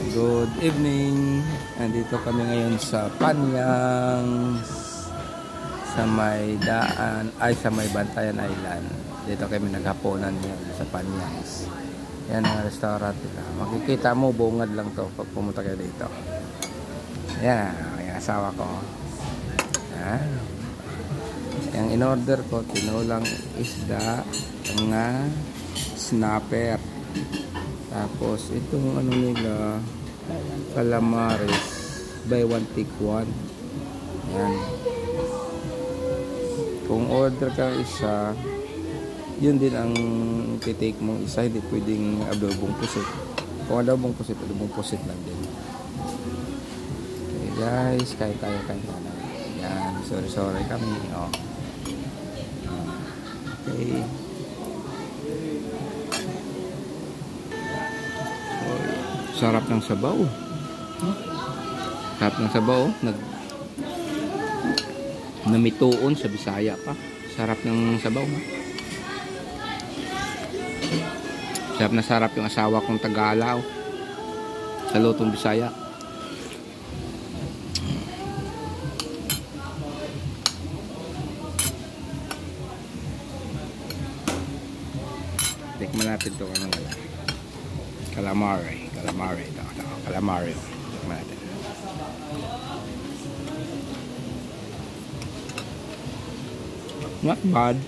Good evening. Andito kami ngayon sa Panyang, sa may daan, sa may Bantayan Island. Dito kami naghaponan ngayon sa Panyang. Yan ang restaurant dito. Makikita mo, bungad lang to pag pumunta kayo dito. Yan, yung asawa ko. Yan. Yung in-order ko, tinulang isda, nga snapper. Tapos itong ano nila, calamares, buy one take one. Yan. Kung order ka isa, yun din ang titake mong isa, hindi pwedeng adobong pusit. Kung adobong pusit lang din. Okay guys, kain tayo. Yan, sorry kami. Oh. Okay. Sarap ng sabaw. Sarap ng sabaw. Namituon sa Bisaya pa. Sarap ng sabaw. Sarap na sarap yung asawa kong Tagalaw sa lutong Bisaya. Tikman natin ito kung wala. Calamari ito. Calamari. Tikman natin. Not bad.